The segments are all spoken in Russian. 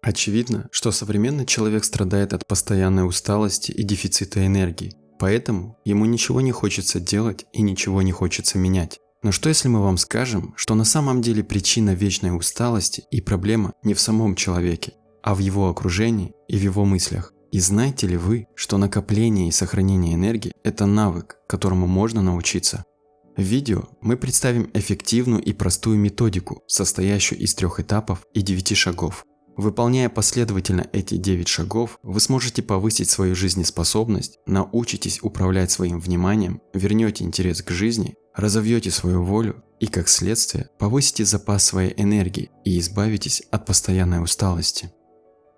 Очевидно, что современный человек страдает от постоянной усталости и дефицита энергии, поэтому ему ничего не хочется делать и ничего не хочется менять. Но что если мы вам скажем, что на самом деле причина вечной усталости и проблема не в самом человеке, а в его окружении и в его мыслях? И знаете ли вы, что накопление и сохранение энергии – это навык, которому можно научиться? В видео мы представим эффективную и простую методику, состоящую из 3 этапов и 9 шагов. Выполняя последовательно эти 9 шагов, вы сможете повысить свою жизнеспособность, научитесь управлять своим вниманием, вернете интерес к жизни, разовьете свою волю и, как следствие, повысите запас своей энергии и избавитесь от постоянной усталости.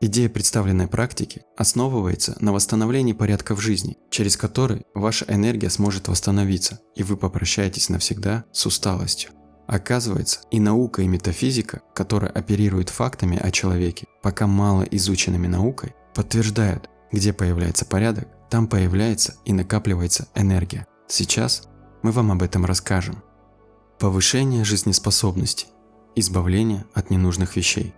Идея представленной практики основывается на восстановлении порядка в жизни, через который ваша энергия сможет восстановиться, и вы попрощаетесь навсегда с усталостью. Оказывается, и наука, и метафизика, которая оперирует фактами о человеке, пока мало изученными наукой, подтверждают, где появляется порядок, там появляется и накапливается энергия. Сейчас мы вам об этом расскажем. Повышение жизнеспособности. Избавление от ненужных вещей.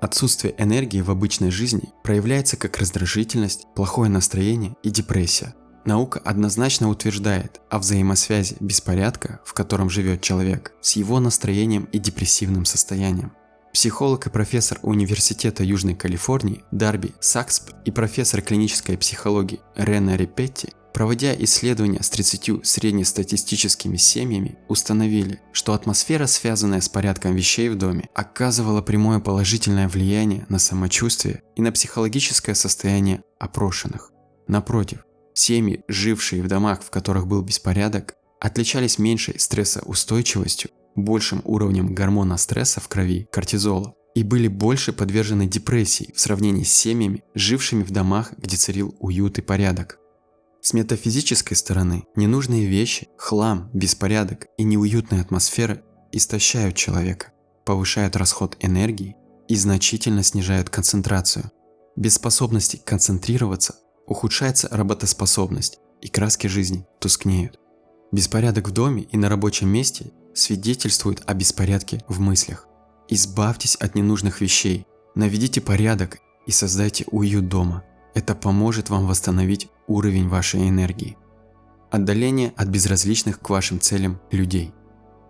Отсутствие энергии в обычной жизни проявляется как раздражительность, плохое настроение и депрессия. Наука однозначно утверждает о взаимосвязи беспорядка, в котором живет человек, с его настроением и депрессивным состоянием. Психолог и профессор Университета Южной Калифорнии Дарби Саксп и профессор клинической психологии Рене Репетти, проводя исследования с 30 среднестатистическими семьями, установили, что атмосфера, связанная с порядком вещей в доме, оказывала прямое положительное влияние на самочувствие и на психологическое состояние опрошенных. Напротив, семьи, жившие в домах, в которых был беспорядок, отличались меньшей стрессоустойчивостью, большим уровнем гормона стресса в крови, кортизола, и были больше подвержены депрессии в сравнении с семьями, жившими в домах, где царил уют и порядок. С метафизической стороны, ненужные вещи, хлам, беспорядок и неуютная атмосфера истощают человека, повышают расход энергии и значительно снижают концентрацию. Без способности концентрироваться ухудшается работоспособность, и краски жизни тускнеют. Беспорядок в доме и на рабочем месте свидетельствует о беспорядке в мыслях. Избавьтесь от ненужных вещей, наведите порядок и создайте уют дома. Это поможет вам восстановить уровень вашей энергии. Отдаление от безразличных к вашим целям людей.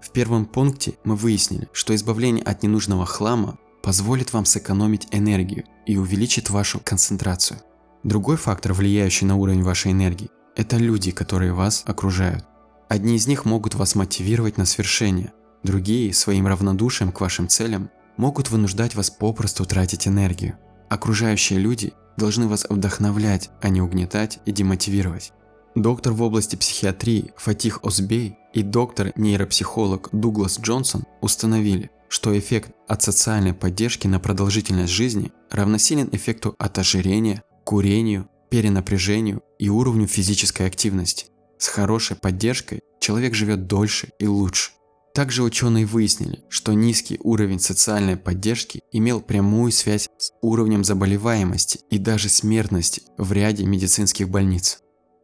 В первом пункте мы выяснили, что избавление от ненужного хлама позволит вам сэкономить энергию и увеличит вашу концентрацию. Другой фактор, влияющий на уровень вашей энергии, это люди, которые вас окружают. Одни из них могут вас мотивировать на свершение, другие, своим равнодушием к вашим целям, могут вынуждать вас попросту тратить энергию. Окружающие люди должны вас вдохновлять, а не угнетать и демотивировать. Доктор в области психиатрии Фатих Озбей и доктор-нейропсихолог Дуглас Джонсон установили, что эффект от социальной поддержки на продолжительность жизни равносилен эффекту от ожирения, курению, перенапряжению и уровню физической активности. С хорошей поддержкой человек живет дольше и лучше. Также ученые выяснили, что низкий уровень социальной поддержки имел прямую связь с уровнем заболеваемости и даже смертности в ряде медицинских больниц.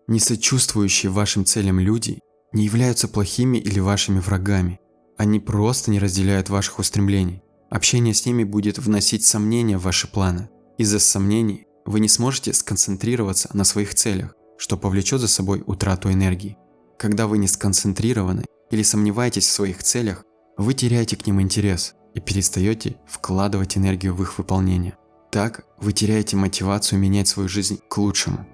Несочувствующие вашим целям люди не являются плохими или вашими врагами. Они просто не разделяют ваших устремлений. Общение с ними будет вносить сомнения в ваши планы. Из-за сомнений вы не сможете сконцентрироваться на своих целях, что повлечет за собой утрату энергии. Когда вы не сконцентрированы или сомневаетесь в своих целях, вы теряете к ним интерес и перестаете вкладывать энергию в их выполнение. Так вы теряете мотивацию менять свою жизнь к лучшему.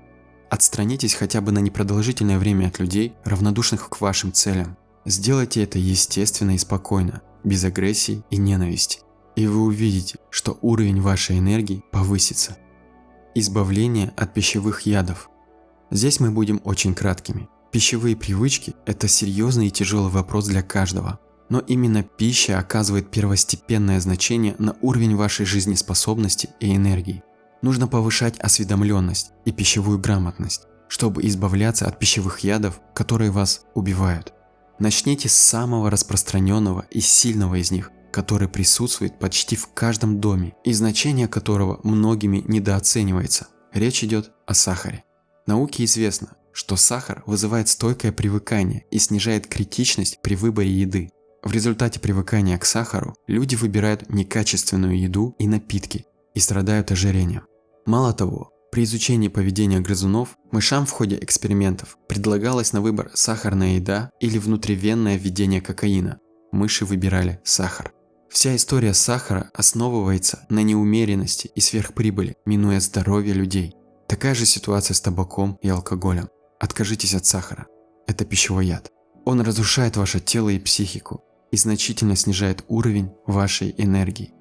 Отстранитесь хотя бы на непродолжительное время от людей, равнодушных к вашим целям. Сделайте это естественно и спокойно, без агрессии и ненависти. И вы увидите, что уровень вашей энергии повысится. Избавление от пищевых ядов. Здесь мы будем очень краткими. Пищевые привычки – это серьезный и тяжелый вопрос для каждого. Но именно пища оказывает первостепенное значение на уровень вашей жизнеспособности и энергии. Нужно повышать осведомленность и пищевую грамотность, чтобы избавляться от пищевых ядов, которые вас убивают. Начните с самого распространенного и сильного из них, который присутствует почти в каждом доме и значение которого многими недооценивается. Речь идет о сахаре. Науке известно, что сахар вызывает стойкое привыкание и снижает критичность при выборе еды. В результате привыкания к сахару люди выбирают некачественную еду и напитки. и страдают ожирением. Мало того, при изучении поведения грызунов мышам в ходе экспериментов предлагалось на выбор сахарная еда или внутривенное введение кокаина. Мыши выбирали сахар. Вся история сахара основывается на неумеренности и сверхприбыли, минуя здоровье людей. Такая же ситуация с табаком и алкоголем. Откажитесь от сахара. Это пищевой яд. Он разрушает ваше тело и психику и значительно снижает уровень вашей энергии.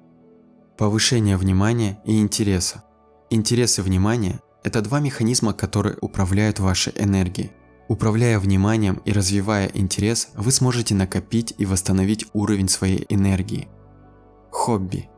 Повышение внимания и интереса. Интерес и внимание – это два механизма, которые управляют вашей энергией. Управляя вниманием и развивая интерес, вы сможете накопить и восстановить уровень своей энергии. Хобби.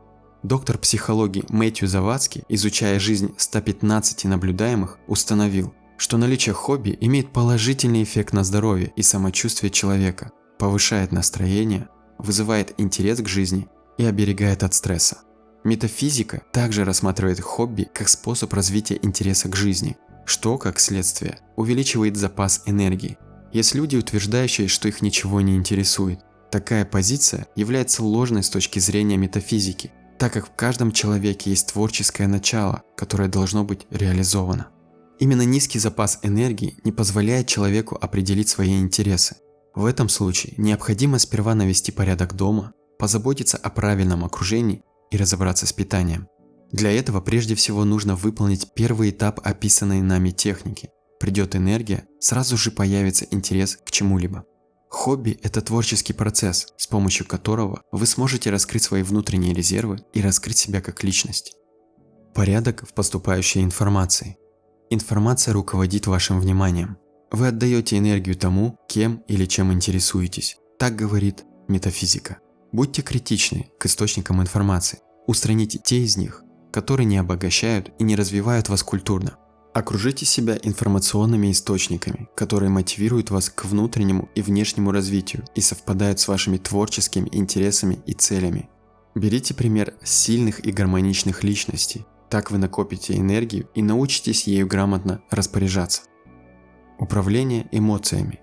Доктор психологии Мэтью Завадский, изучая жизнь 115 наблюдаемых, установил, что наличие хобби имеет положительный эффект на здоровье и самочувствие человека, повышает настроение, вызывает интерес к жизни и оберегает от стресса. Метафизика также рассматривает хобби как способ развития интереса к жизни, что, как следствие, увеличивает запас энергии. Есть люди, утверждающие, что их ничего не интересует. Такая позиция является ложной с точки зрения метафизики, так как в каждом человеке есть творческое начало, которое должно быть реализовано. Именно низкий запас энергии не позволяет человеку определить свои интересы. В этом случае необходимо сперва навести порядок дома, позаботиться о правильном окружении и разобраться с питанием. Для этого прежде всего нужно выполнить первый этап описанной нами техники. Придет энергия, сразу же появится интерес к чему-либо. Хобби – это творческий процесс, с помощью которого вы сможете раскрыть свои внутренние резервы и раскрыть себя как личность. Порядок в поступающей информации. Информация руководит вашим вниманием. Вы отдаете энергию тому, кем или чем интересуетесь. Так говорит метафизика. Будьте критичны к источникам информации. Устраните те из них, которые не обогащают и не развивают вас культурно. Окружите себя информационными источниками, которые мотивируют вас к внутреннему и внешнему развитию и совпадают с вашими творческими интересами и целями. Берите пример с сильных и гармоничных личностей. Так вы накопите энергию и научитесь ею грамотно распоряжаться. Управление эмоциями.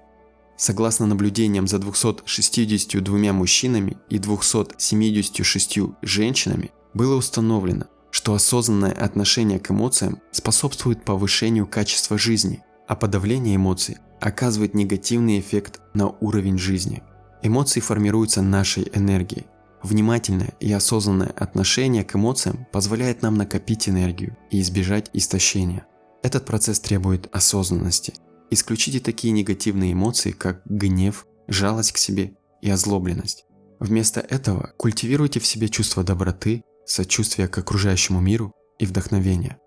Согласно наблюдениям за 262 мужчинами и 276 женщинами, было установлено, что осознанное отношение к эмоциям способствует повышению качества жизни, а подавление эмоций оказывает негативный эффект на уровень жизни. Эмоции формируются нашей энергией. Внимательное и осознанное отношение к эмоциям позволяет нам накопить энергию и избежать истощения. Этот процесс требует осознанности. Исключите такие негативные эмоции, как гнев, жалость к себе и озлобленность. Вместо этого культивируйте в себе чувство доброты, сочувствия к окружающему миру и вдохновения.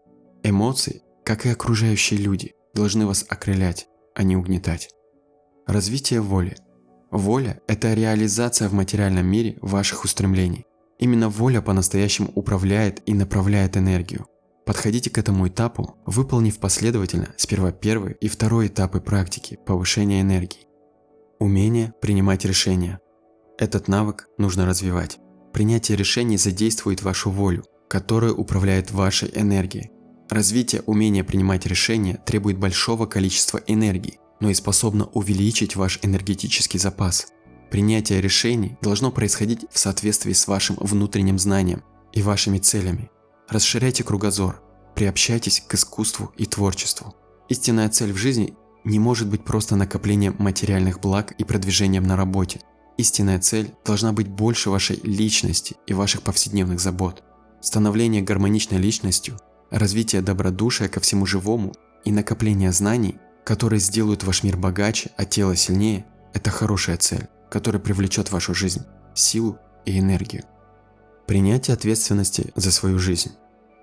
Эмоции, как и окружающие люди, должны вас окрылять, а не угнетать. Развитие воли. Воля – это реализация в материальном мире ваших устремлений. Именно воля по-настоящему управляет и направляет энергию. Подходите к этому этапу, выполнив последовательно сперва первый и второй этапы практики повышения энергии. Умение принимать решения. Этот навык нужно развивать. Принятие решений задействует вашу волю, которая управляет вашей энергией. Развитие умения принимать решения требует большого количества энергии, но и способно увеличить ваш энергетический запас. Принятие решений должно происходить в соответствии с вашим внутренним знанием и вашими целями. Расширяйте кругозор, приобщайтесь к искусству и творчеству. Истинная цель в жизни не может быть просто накоплением материальных благ и продвижением на работе. Истинная цель должна быть больше вашей личности и ваших повседневных забот. Становление гармоничной личностью, развитие добродушия ко всему живому и накопление знаний, которые сделают ваш мир богаче, а тело сильнее – это хорошая цель, которая привлечет в вашу жизнь силу и энергию. Принятие ответственности за свою жизнь.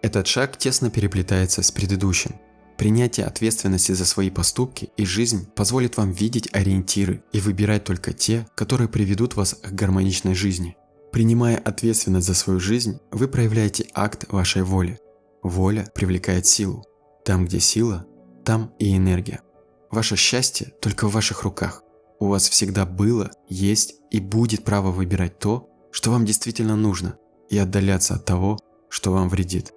Этот шаг тесно переплетается с предыдущим. Принятие ответственности за свои поступки и жизнь позволит вам видеть ориентиры и выбирать только те, которые приведут вас к гармоничной жизни. Принимая ответственность за свою жизнь, вы проявляете акт вашей воли. Воля привлекает силу. Там, где сила, там и энергия. Ваше счастье только в ваших руках. У вас всегда было, есть и будет право выбирать то, что вам действительно нужно, и отдаляться от того, что вам вредит.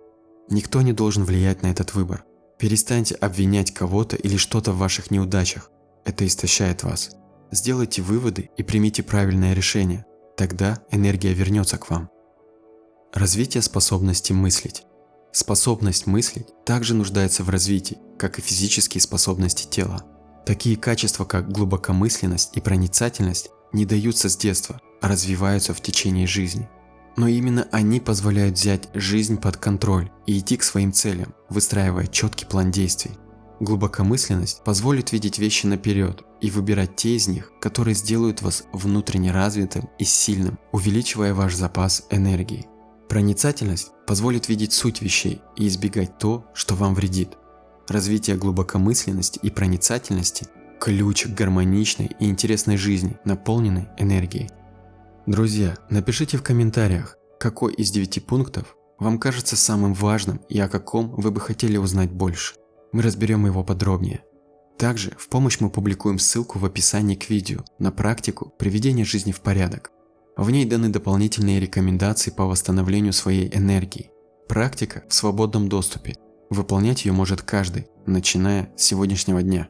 Никто не должен влиять на этот выбор. Перестаньте обвинять кого-то или что-то в ваших неудачах. Это истощает вас. Сделайте выводы и примите правильное решение. Тогда энергия вернется к вам. Развитие способности мыслить. Способность мыслить также нуждается в развитии, как и физические способности тела. Такие качества, как глубокомысленность и проницательность, не даются с детства, а развиваются в течение жизни. Но именно они позволяют взять жизнь под контроль и идти к своим целям, выстраивая четкий план действий. Глубокомысленность позволит видеть вещи наперед и выбирать те из них, которые сделают вас внутренне развитым и сильным, увеличивая ваш запас энергии. Проницательность позволит видеть суть вещей и избегать то, что вам вредит. Развитие глубокомысленности и проницательности – ключ к гармоничной и интересной жизни, наполненной энергией. Друзья, напишите в комментариях, какой из 9 пунктов вам кажется самым важным и о каком вы бы хотели узнать больше. Мы разберем его подробнее. Также в помощь мы публикуем ссылку в описании к видео на практику приведения жизни в порядок. В ней даны дополнительные рекомендации по восстановлению своей энергии. Практика в свободном доступе. Выполнять ее может каждый, начиная с сегодняшнего дня.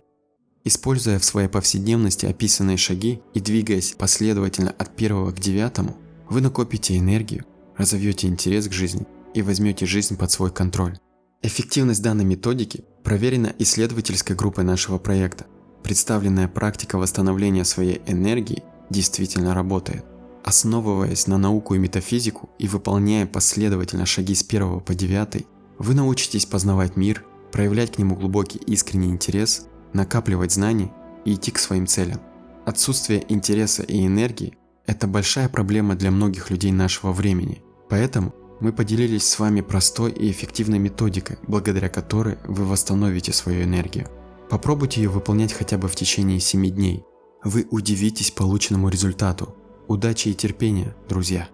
Используя в своей повседневности описанные шаги и двигаясь последовательно от 1 к 9, вы накопите энергию, разовьете интерес к жизни и возьмете жизнь под свой контроль. Эффективность данной методики проверена исследовательской группой нашего проекта. Представленная практика восстановления своей энергии действительно работает. Основываясь на науку и метафизику и выполняя последовательно шаги с 1 по 9, вы научитесь познавать мир, проявлять к нему глубокий искренний интерес, накапливать знания и идти к своим целям. Отсутствие интереса и энергии – это большая проблема для многих людей нашего времени, поэтому мы поделились с вами простой и эффективной методикой, благодаря которой вы восстановите свою энергию. Попробуйте ее выполнять хотя бы в течение 7 дней. Вы удивитесь полученному результату. Удачи и терпения, друзья!